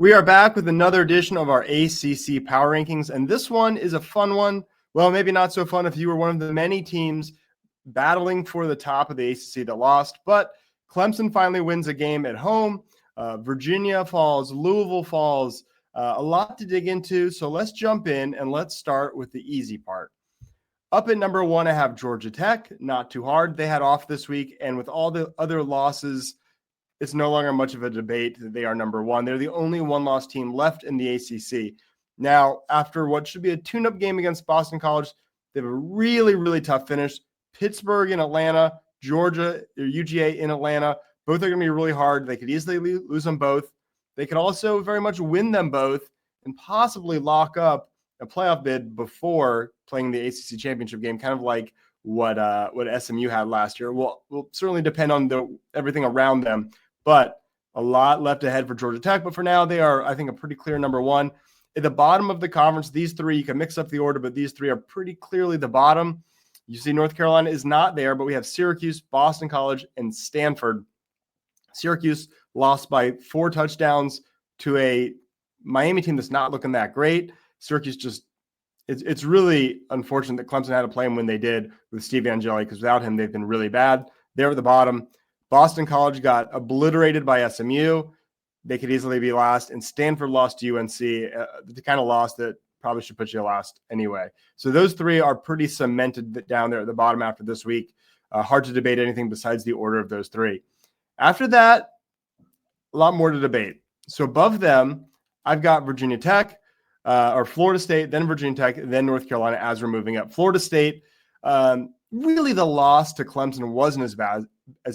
We are back with another edition of our ACC Power Rankings, and this one is a fun one. Well, maybe not so fun if you were one of the many teams battling for the top of the ACC that lost, but Clemson finally wins a game at home. Virginia falls, Louisville falls, a lot to dig into, so let's jump in and let's start with the easy part. Up at number one, I have Georgia Tech. Not too hard. They had off this week, and with all the other losses, it's no longer much of a debate that they are number one. They're the only one-loss team left in the ACC. Now, after what should be a tune-up game against Boston College, they have a really, really tough finish. Pittsburgh in Atlanta, Georgia, or UGA in Atlanta. Both are going to be really hard. They could easily lose them both. They could also very much win them both and possibly lock up a playoff bid before playing the ACC championship game, kind of like what SMU had last year. Will certainly depend on everything around them. But a lot left ahead for Georgia Tech. But for now, they are, I think, a pretty clear number one. At the bottom of the conference, these three, you can mix up the order, but these three are pretty clearly the bottom. You see North Carolina is not there, but we have Syracuse, Boston College, and Stanford. Syracuse lost by 4 touchdowns to a Miami team that's not looking that great. Syracuse just, it's really unfortunate that Clemson had to play him when they did with Steve Angeli, because without him, they've been really bad. They're at the bottom. Boston College got obliterated by SMU. They could easily be last. And Stanford lost to UNC, the kind of loss that probably should put you last anyway. So those three are pretty cemented down there at the bottom after this week. Hard to debate anything besides the order of those three. After that, a lot more to debate. So above them, I've got Virginia Tech, or Florida State, then Virginia Tech, then North Carolina as we're moving up. Florida State, really the loss to Clemson wasn't as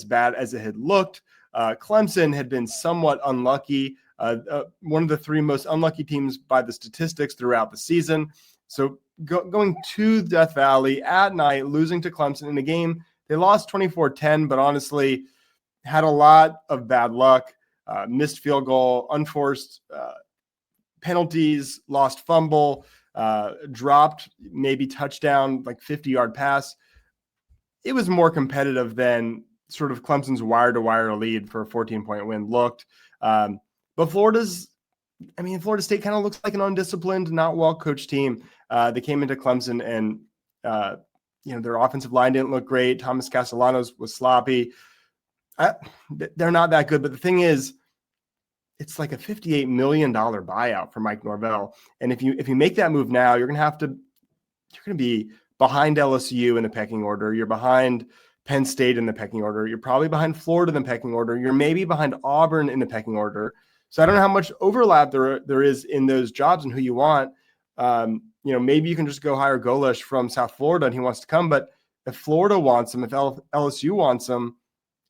bad as it had looked. Clemson had been somewhat unlucky, one of the 3 most unlucky teams by the statistics throughout the season. So going to Death Valley at night, losing to Clemson in a game, they lost 24-10, but honestly had a lot of bad luck, missed field goal, unforced penalties, lost fumble, dropped maybe touchdown, like 50-yard pass. It was more competitive than sort of Clemson's wire-to-wire lead for a 14-point win looked. But Florida State kind of looks like an undisciplined, not well-coached team. They came into Clemson and, their offensive line didn't look great. Thomas Castellanos was sloppy. They're not that good. But the thing is, it's like a $58 million buyout for Mike Norvell. And if you make that move now, you're going to be behind LSU in the pecking order. You're behind Penn State in the pecking order. You're probably behind Florida in the pecking order. You're maybe behind Auburn in the pecking order. So I don't know how much overlap there is in those jobs and who you want. Maybe you can just go hire Golish from South Florida and he wants to come. But if Florida wants him, if LSU wants him,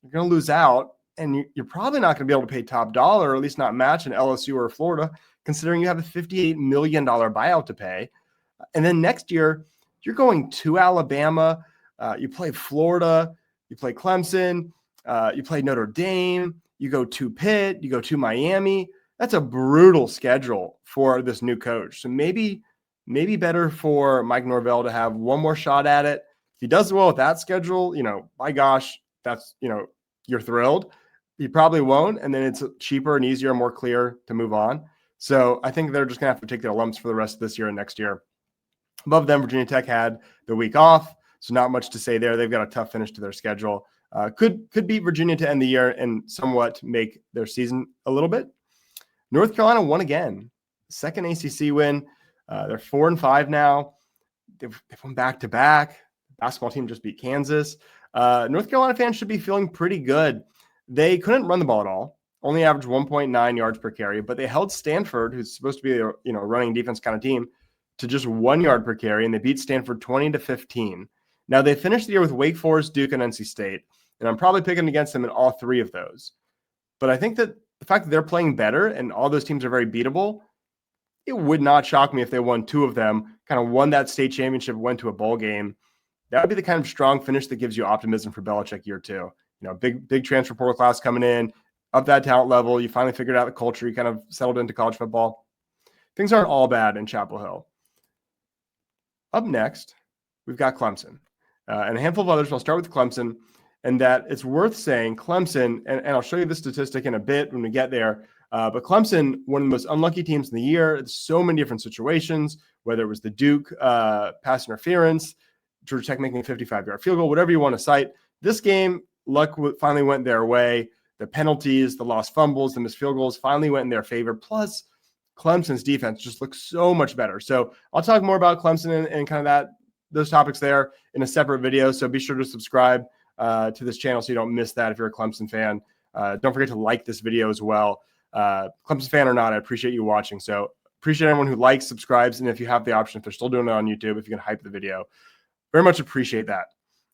you're going to lose out. And you're probably not going to be able to pay top dollar, or at least not match an LSU or Florida, considering you have a $58 million buyout to pay. And then next year, you're going to Alabama. You play Florida. You play Clemson. You play Notre Dame. You go to Pitt. You go to Miami. That's a brutal schedule for this new coach. So maybe better for Mike Norvell to have one more shot at it. If he does well with that schedule, my gosh, that's, you're thrilled. He probably won't, and then it's cheaper and easier and more clear to move on. So I think they're just going to have to take their lumps for the rest of this year and next year. Above them, Virginia Tech had the week off, so not much to say there. They've got a tough finish to their schedule. Could beat Virginia to end the year and somewhat make their season a little bit. North Carolina won again. Second ACC win. They're 4-5 now. They've won back-to-back. Basketball team just beat Kansas. North Carolina fans should be feeling pretty good. They couldn't run the ball at all, only averaged 1.9 yards per carry, but they held Stanford, who's supposed to be a running defense kind of team, to just 1 yard per carry, and they beat Stanford 20-15. Now, they finished the year with Wake Forest, Duke, and NC State, and I'm probably picking against them in all 3 of those. But I think that the fact that they're playing better and all those teams are very beatable, it would not shock me if they won 2 of them, kind of won that state championship, went to a bowl game. That would be the kind of strong finish that gives you optimism for Belichick year 2. Big transfer portal class coming in, up that talent level. You finally figured out the culture. You kind of settled into college football. Things aren't all bad in Chapel Hill. Up next, we've got Clemson and a handful of others. I'll start with Clemson, and that it's worth saying Clemson, and I'll show you the statistic in a bit when we get there. But Clemson, one of the most unlucky teams in the year. So many different situations, whether it was the Duke pass interference, Georgia Tech making a 55-yard field goal, whatever you want to cite. This game, luck finally went their way. The penalties, the lost fumbles, the missed field goals finally went in their favor. Plus, Clemson's defense just looks so much better. So I'll talk more about Clemson and kind of those topics there in a separate video. So be sure to subscribe to this channel so you don't miss that if you're a Clemson fan. Don't forget to like this video as well. Clemson fan or not, I appreciate you watching. So appreciate everyone who likes, subscribes, and if you have the option, if they're still doing it on YouTube, if you can hype the video, very much appreciate that.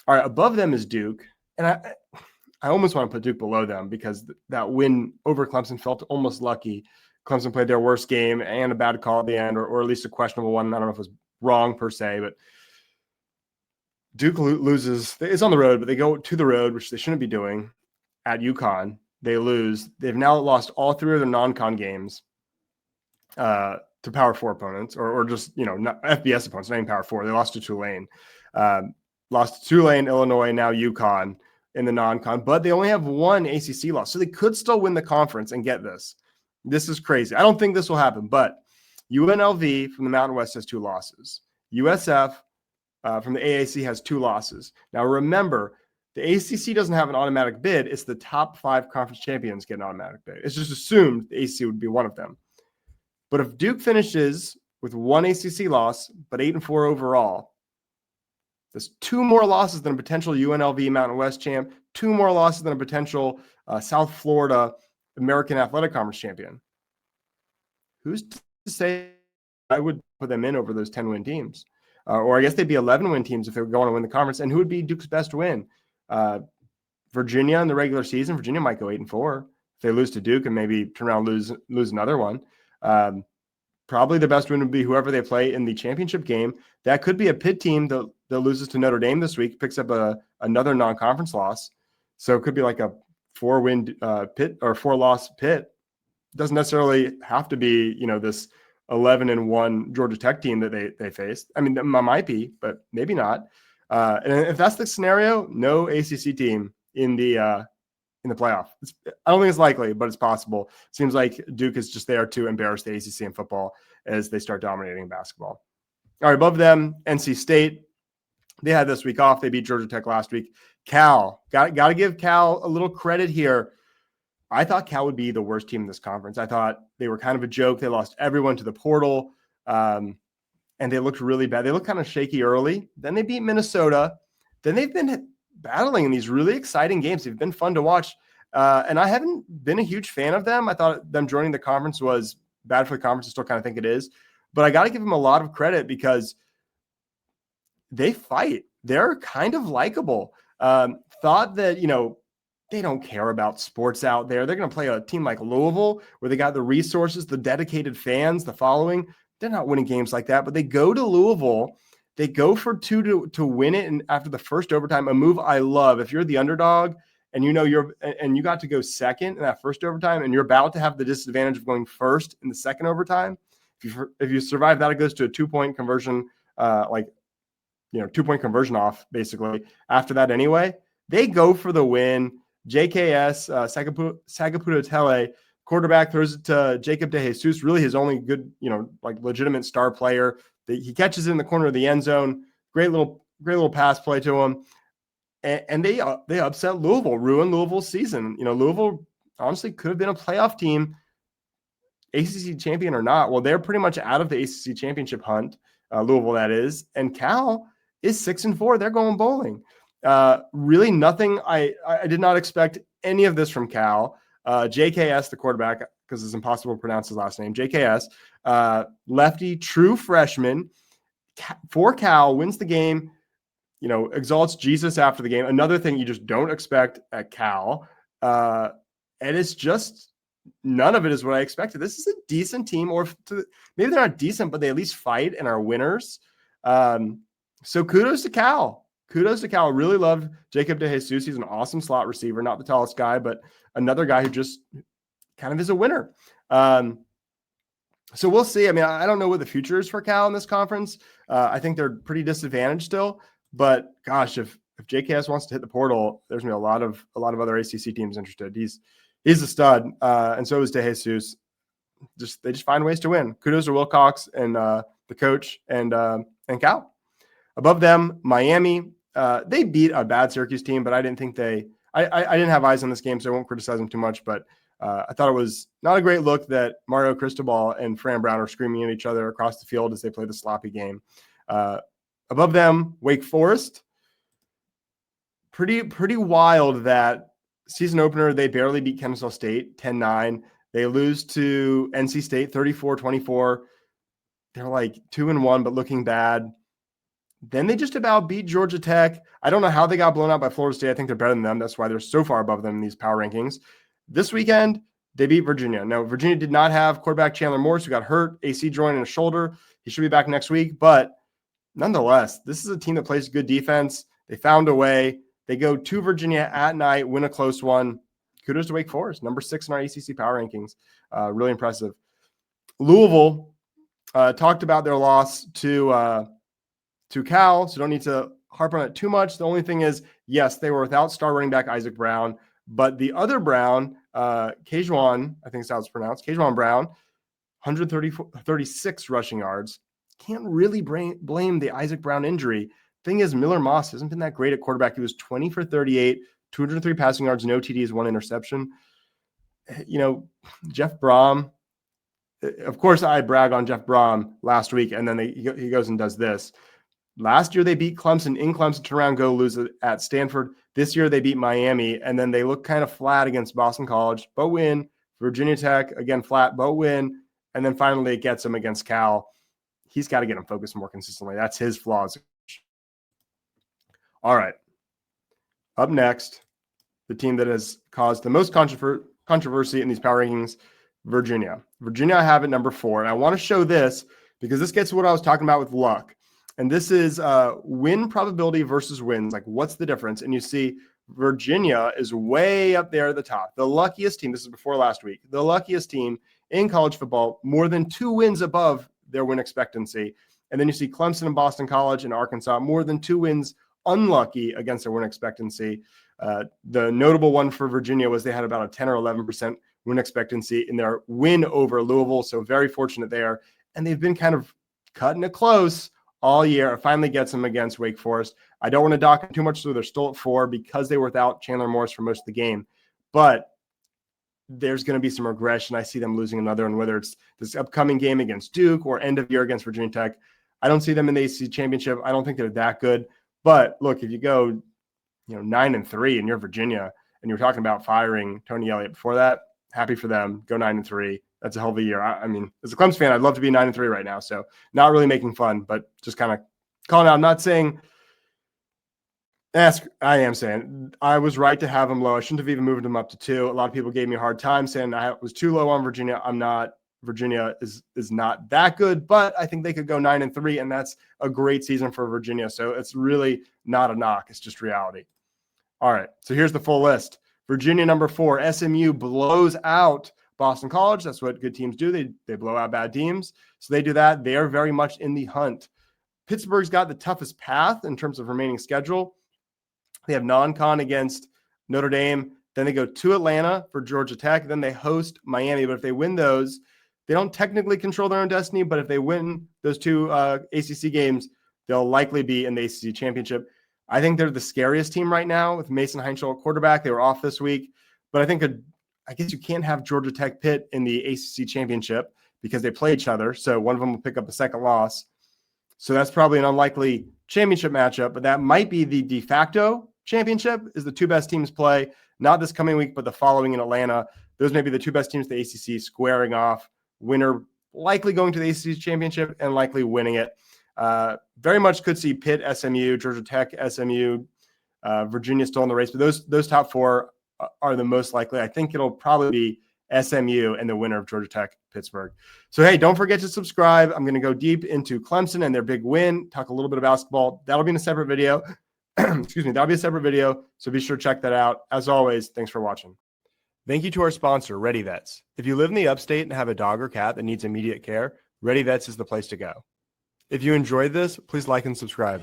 All right, above them is Duke, and I almost want to put Duke below them because that win over Clemson felt almost lucky. Clemson played their worst game and a bad call at the end, or at least a questionable one. I don't know if it was wrong per se, but Duke loses. It's on the road, but they go to the road, which they shouldn't be doing, at UConn. They lose. They've now lost all 3 of their non-con games to Power 4 opponents, or just, not FBS opponents, not even Power 4. They lost to Tulane. Lost to Tulane, Illinois, now UConn in the non-con, but they only have 1 ACC loss. So they could still win the conference and get this. This is crazy. I don't think this will happen, but UNLV from the Mountain West has 2 losses. USF from the AAC has 2 losses. Now, remember, the ACC doesn't have an automatic bid. It's the top 5 conference champions get an automatic bid. It's just assumed the ACC would be one of them. But if Duke finishes with 1 ACC loss, but 8-4 overall, there's 2 more losses than a potential UNLV Mountain West champ, 2 more losses than a potential South Florida American Athletic Conference champion. Who's to say I would put them in over those 10-win teams? Or I guess they'd be 11-win teams if they were going to win the conference. And who would be Duke's best win? Virginia in the regular season. Virginia might go 8-4 if they lose to Duke and maybe turn around and lose another one. Probably the best win would be whoever they play in the championship game. That could be a Pitt team that loses to Notre Dame this week, picks up another non-conference loss. So it could be like a 4-win Pitt or 4-loss Pitt. It doesn't necessarily have to be, this 11-1 Georgia Tech team that they faced. I mean, that might be, but maybe not. And if that's the scenario, no ACC team in the playoff. I don't think it's likely, but it's possible. Seems like Duke is just there to embarrass the ACC in football as they start dominating basketball. All right, above them, NC State. They had this week off. They beat Georgia Tech last week. Cal, got to give Cal a little credit here. I thought Cal would be the worst team in this conference. I thought they were kind of a joke. They lost everyone to the portal, and they looked really bad. They looked kind of shaky early. Then they beat Minnesota. Then they've been battling in these really exciting games. They've been fun to watch, and I haven't been a huge fan of them. I thought them joining the conference was bad for the conference. I still kind of think it is. But I got to give them a lot of credit because they fight. They're kind of likable. Thought that, they don't care about sports out there. They're going to play a team like Louisville where they got the resources, the dedicated fans, the following. They're not winning games like that, but they go to Louisville. They go for 2 to win it. And after the first overtime, a move I love. If you're the underdog and you got to go second in that first overtime and you're about to have the disadvantage of going first in the second overtime, if you survive that, it goes to a 2-point conversion, 2-point conversion off basically. After that anyway, they go for the win. JKS, Sagaputo Tele, quarterback, throws it to Jacob DeJesus, really his only good, legitimate star player. He catches it in the corner of the end zone. Great little pass play to him. And they upset Louisville, ruined Louisville's season. Louisville honestly could have been a playoff team, ACC champion or not. Well, they're pretty much out of the ACC championship hunt, Louisville that is. And Cal is 6-4. They're going bowling. Really nothing. I did not expect any of this from Cal. JKS, the quarterback, because it's impossible to pronounce his last name. JKS, lefty, true freshman for Cal, wins the game, exalts Jesus after the game. Another thing you just don't expect at Cal. And it's just none of it is what I expected. This is a decent team, or maybe they're not decent, but they at least fight and are winners. So kudos to Cal. Really loved Jacob DeJesus. He's an awesome slot receiver, not the tallest guy, but another guy who just kind of is a winner. So we'll see. I mean, I don't know what the future is for Cal in this conference. I think they're pretty disadvantaged still. But gosh, if JKS wants to hit the portal, there's going to be a lot of other ACC teams interested. He's a stud, and so is DeJesus. They just find ways to win. Kudos to Wilcox and the coach and Cal. Above them, Miami. They beat a bad Syracuse team, but I didn't think I didn't have eyes on this game, so I won't criticize them too much. But I thought it was not a great look that Mario Cristobal and Fran Brown are screaming at each other across the field as they play the sloppy game. Above them, Wake Forest. Pretty wild that season opener, they barely beat Kennesaw State 10-9. They lose to NC State 34-24. They're like 2-1, but looking bad. Then they just about beat Georgia Tech. I don't know how they got blown out by Florida State. I think they're better than them. That's why they're so far above them in these power rankings. This weekend, they beat Virginia. Now, Virginia did not have quarterback Chandler Morris, who got hurt, AC joint in his shoulder. He should be back next week. But nonetheless, this is a team that plays good defense. They found a way. They go to Virginia at night, win a close one. Kudos to Wake Forest, number 6 in our ACC power rankings. Really impressive. Louisville talked about their loss to Cal, so don't need to harp on it too much. The only thing is, yes, they were without star running back Isaac Brown, but the other Brown, Kejuan, I think that's how it's pronounced, Kejuan Brown, 136 rushing yards. Can't really blame the Isaac Brown injury. Thing is, Miller Moss hasn't been that great at quarterback. He was 20 for 38, 203 passing yards, no TDs, 1 interception. You know, Jeff Brom, of course, I brag on Jeff Brom last week, and then he goes and does this. Last year, they beat Clemson in Clemson, turn around, go lose at Stanford. This year, they beat Miami, and then they look kind of flat against Boston College, but win. Virginia Tech, again, flat, but win. And then finally, it gets him against Cal. He's got to get him focused more consistently. That's his flaws. All right. Up next, the team that has caused the most controversy in these power rankings, Virginia. Virginia, I have at number 4. And I want to show this because this gets to what I was talking about with luck. And this is win probability versus wins. Like, what's the difference? And you see Virginia is way up there at the top. The luckiest team, this is before last week, the luckiest team in college football, more than 2 wins above their win expectancy. And then you see Clemson and Boston College and Arkansas, more than 2 wins unlucky against their win expectancy. The notable one for Virginia was they had about a 10 or 11% win expectancy in their win over Louisville. So very fortunate there. And they've been kind of cutting it close all year. It finally gets them against Wake Forest. I don't want to dock them too much, so they're still at 4 because they were without Chandler Morris for most of the game. But there's going to be some regression. I see them losing another one, whether it's this upcoming game against Duke or end of year against Virginia Tech. I don't see them in the ACC championship. I don't think they're that good. But look, if you go, 9-3 and you're Virginia and you're talking about firing Tony Elliott before that, happy for them. Go 9-3. That's a hell of a year. I mean, as a Clemson fan, I'd love to be 9-3 right now. So not really making fun, but just kind of calling out. I'm not saying I am saying I was right to have them low. I shouldn't have even moved them up to 2. A lot of people gave me a hard time saying I was too low on Virginia. I'm not. Virginia is not that good, but I think they could go 9-3, and that's a great season for Virginia. So it's really not a knock. It's just reality. All right, so here's the full list. Virginia, number 4. SMU blows out Boston College. That's what good teams do. They blow out bad teams. So they do that. They are very much in the hunt. Pittsburgh's got the toughest path in terms of remaining schedule. They have non-con against Notre Dame. Then they go to Atlanta for Georgia Tech. Then they host Miami. But if they win those, they don't technically control their own destiny. But if they win those 2 ACC games, they'll likely be in the ACC championship. I think they're the scariest team right now with Mason Heinschel at quarterback. They were off this week. But I guess you can't have Georgia Tech Pitt in the ACC championship because they play each other. So one of them will pick up a second loss. So that's probably an unlikely championship matchup. But that might be the de facto championship is the 2 best teams play, not this coming week, but the following in Atlanta. Those may be the 2 best teams in the ACC squaring off. Winner likely going to the ACC championship and likely winning it. Very much could see Pitt, SMU, Georgia Tech, SMU, Virginia still in the race. But those top 4 are the most likely. I think it'll probably be SMU and the winner of Georgia Tech, Pittsburgh. So, hey, don't forget to subscribe. I'm going to go deep into Clemson and their big win, talk a little bit of basketball. That'll be in a separate video. Excuse me. That'll be a separate video. So be sure to check that out. As always, thanks for watching. Thank you to our sponsor, Ready Vets. If you live in the upstate and have a dog or cat that needs immediate care, Ready Vets is the place to go. If you enjoyed this, please like and subscribe.